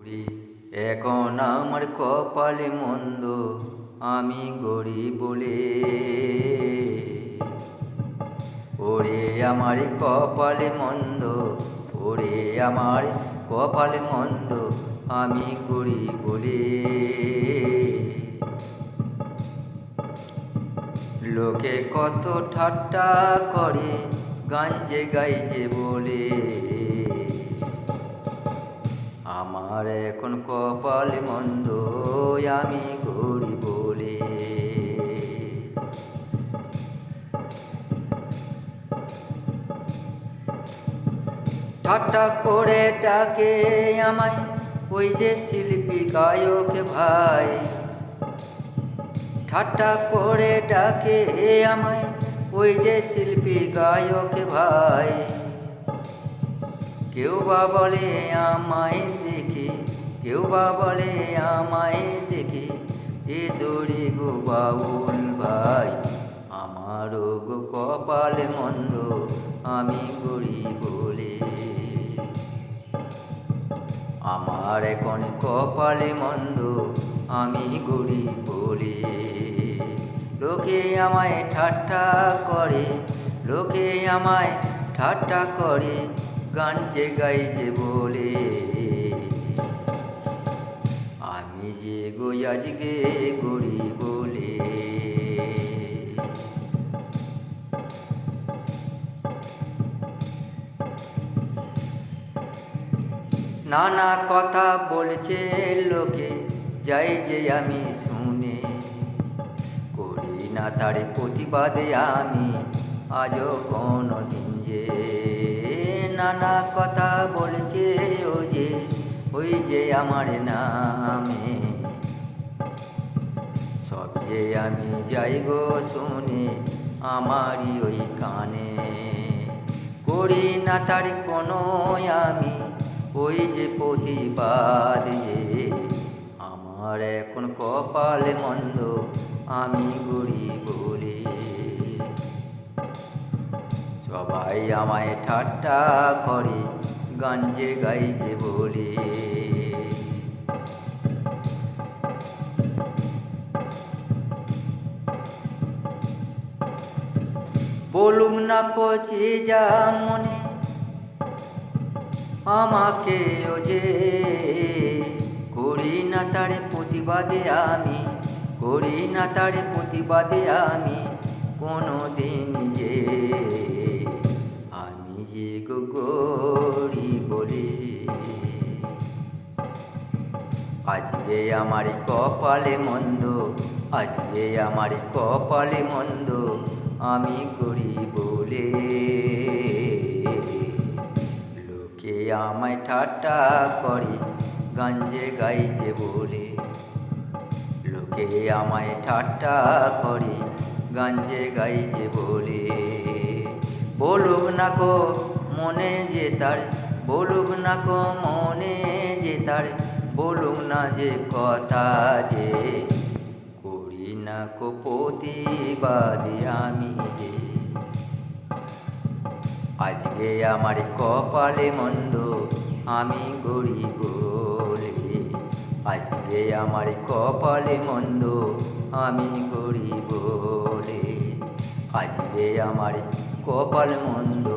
এখন আমার কপালে মন্দ, আমি গরিব বলে। ওরে আমার কপালে মন্দ, ওরে আমার কপালে মন্দ, আমি গরিব বলে। লোকে কত ঠাট্টা করে, গাঞ্জে গাইজে বলে। আমার এখন কপাল মন্দ, আমি গরিব বলে। ঠাট্টা করে ডাকে আমায় ওই যে শিল্পী গায়ক ভাই। ঠাট্টা করে ডাকে আমায় ওই যে শিল্পী গায়ক ভাই। কেউ বা বলে আমায় দেখে, কেউ বা বলে আমায় দেখে, এ দড়ি গো বাউল ভাই। আমারও গো কপাল মন্দ, আমি গরিব বলে। আমার এখন কপালে মন্দ, আমি গরিব বলে। লোকে আমায় ঠাট্টা করে, লোকে আমায় ঠাট্টা করে, গান যে গাই যে বলে। আমি যে গো আজকে গরিব বলে। নানা কথা বলছে লোকে, যাই যে আমি শুনে। করি না তার প্রতিবাদে আমি আজও কোনো দিন যে। নানা কথা বলছে ও যে, ওই যে আমার নামে। সব যে আমি যাই গো শুনে, আমারই ওই কানে। করি না তার কোনো আমি ওই যে প্রতিবাদ যে। আমার এখন কপালে মন্দ, আমি গরিব বলে। সবাই আমায় ঠাট্টা করে, গান যে গাই যে বলে। বলুক না কচি যা মনে আমাকে ও যে। করি না তার প্রতিবাদে আমি, করি না তার প্রতিবাদে আমি কোনো দিন যে। আমি যে গো গরিব বলে। আজকে আমার কপালে মন্দ, আজকে আমার কপালে মন্দ, আমি গরিব বলে। লোকে আমায় ঠাট্টা করে, গান যে গাই যে বলে। লোকে আমায় ঠাট্টা করে, গান যে গাই যে বলে। বলুক না কো মনে যে তার, বলুক না কো মনে যে তার, বলুক না যে কথা যে। করি না কো প্রতিবাদে আমি যে। আজকে আমার কপালে মন্দ, আমি গরিব বলে। আজকে আমার কপালে মন্দ, আমি গরিব বলে। আজকে আমার কপাল মন্দ,